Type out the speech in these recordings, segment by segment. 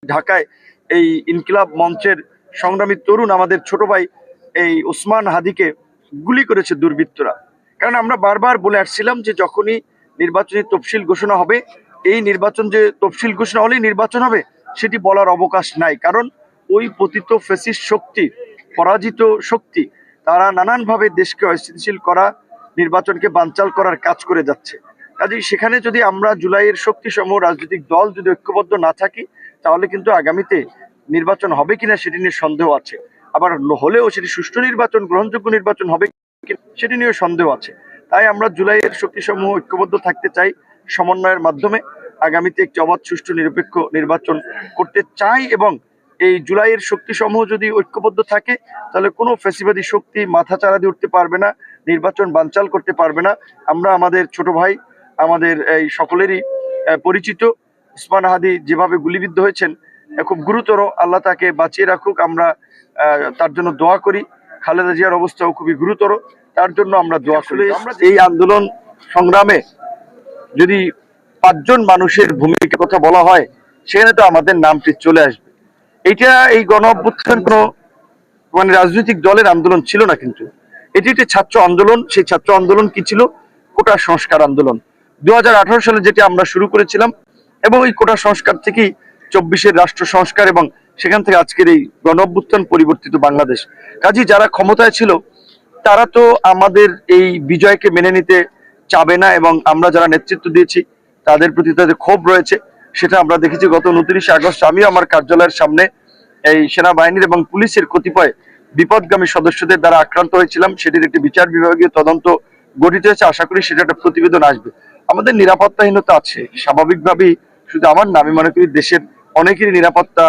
ঢাকায় এই ইনকিলাব মঞ্চের সংগ্রামী তরুণ আমাদের ছোট ভাই এই ওসমান হাদিকে গুলি করেছে দুর্বৃত্তরা। কারণ আমরা বারবার বলে আসছিলাম যে যখনই নির্বাচনী তফসিল ঘোষণা হবে, এই নির্বাচন যে তফসিল ঘোষণা হলেই নির্বাচন হবে সেটি বলার অবকাশ নাই। কারণ ওই পতিত ফ্যাসিস্ট শক্তি, পরাজিত শক্তি, তারা নানানভাবে দেশকে অস্থিতিশীল করা, নির্বাচনকে বানচাল করার কাজ করে যাচ্ছে। কাজেই সেখানে যদি আমরা জুলাইয়ের শক্তি সমূহ রাজনৈতিক দল যদি ঐক্যবদ্ধ না থাকি, তাহলে কিন্তু আগামীতে নির্বাচন হবে কিনা সেটি নিয়ে সন্দেহ আছে। আবার হলেও সেটি সুষ্ঠু নির্বাচন, গ্রহণযোগ্য নির্বাচন হবে সেটি নিয়ে সন্দেহ আছে। তাই আমরা জুলাইয়ের শক্তি সমূহ ঐক্যবদ্ধ থাকতে চাই, সমন্বয়ের মাধ্যমে আগামীতে একটি অবাধ, সুষ্ঠু, নিরপেক্ষ নির্বাচন করতে চাই। এবং এই জুলাইয়ের শক্তি সমূহ যদি ঐক্যবদ্ধ থাকে, তাহলে কোনো ফ্যাসিবাদী শক্তি মাথা চারা দিয়ে উঠতে পারবে না, নির্বাচন বানচাল করতে পারবে না। আমরা আমাদের ছোট ভাই, আমাদের এই সকলেরই পরিচিত ওসমান হাদি যেভাবে গুলিবিদ্ধ হয়েছেন, খুব গুরুতর, আল্লাহ তাকে বাঁচিয়ে রাখুক। আমরা তার জন্য দোয়া করি। খালেদা জিয়ার অবস্থাও খুবই গুরুতর, তার জন্য আমরা দোয়া করি। এই আন্দোলন সংগ্রামে যদি 5 জন মানুষের ভূমিকার কথা বলা হয়, সেখানে তো আমাদের নামটি চলে আসবে। এটা এই গণ অভ্যুত্থান কোনো রাজনৈতিক দলের আন্দোলন ছিল না, কিন্তু এটি একটি ছাত্র আন্দোলন। সেই ছাত্র আন্দোলন কি ছিল? কোটা সংস্কার আন্দোলন। 2018 সালে যেটি আমরা শুরু করেছিলাম, এবং এই কোটা সংস্কার থেকেই 24-এর রাষ্ট্র সংস্কার, এবং সেখান থেকে আজকের এই গণ অভ্যুত্থান, পরিবর্তিত বাংলাদেশ। কাজী যারা ক্ষমতায় ছিল তারা তো আমাদের এই বিজয়কে মেনে নিতে চাবে না, এবং আমরা যারা নেতৃত্ব দিয়েছি তাদের প্রতি তাদের ক্ষোভ রয়েছে। সেটা আমরা দেখেছি গত 29 আগস্ট আমিও আমার কার্যালয়ের সামনে এই সেনাবাহিনীর এবং পুলিশের কতিপয় বিপদগামী সদস্যদের দ্বারা আক্রান্ত হয়েছিলাম। সেটির একটি বিচার বিভাগীয় তদন্ত গঠিত হয়েছে। আশা করি সেটা একটা প্রতিবেদন আসবে। আমাদের নিরাপত্তাহীনতা আছে স্বাভাবিকভাবেই, শুধু আমার না, আমি মনে করি দেশের অনেকেরই নিরাপত্তা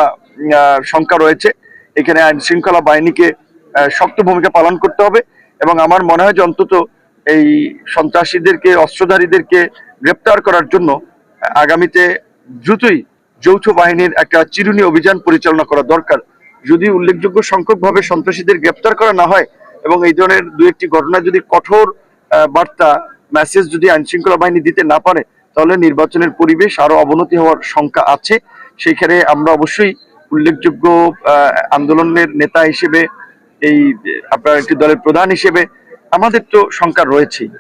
শঙ্কা রয়েছে। এখানে আইন শৃঙ্খলা বাহিনীকে শক্ত ভূমিকা পালন করতে হবে, এবং আমার মনে হয় যে অন্তত এই সন্ত্রাসীদেরকে, অস্ত্রধারীদেরকে গ্রেপ্তার করার জন্য আগামীতে দ্রুতই যৌথ বাহিনীর একটা চিরুনি অভিযান পরিচালনা করা দরকার। যদি উল্লেখযোগ্য সংখ্যক ভাবে সন্ত্রাসীদের গ্রেপ্তার করা না হয়, এবং এই ধরনের 2-1টি ঘটনা যদি কঠোর বার্তা, মেসেজ যদি আইন শৃঙ্খলা বাহিনী দিতে না পারে, তাহলে নির্বাচনের পরিবেশ আরো অবনতি হওয়ার শঙ্কা আছে। সেইখানে আমরা অবশ্যই উল্লেখযোগ্য আন্দোলনের নেতা হিসেবে, এই আপনার একটি দলের প্রধান হিসেবে আমাদের তো শঙ্কা রয়েছেই।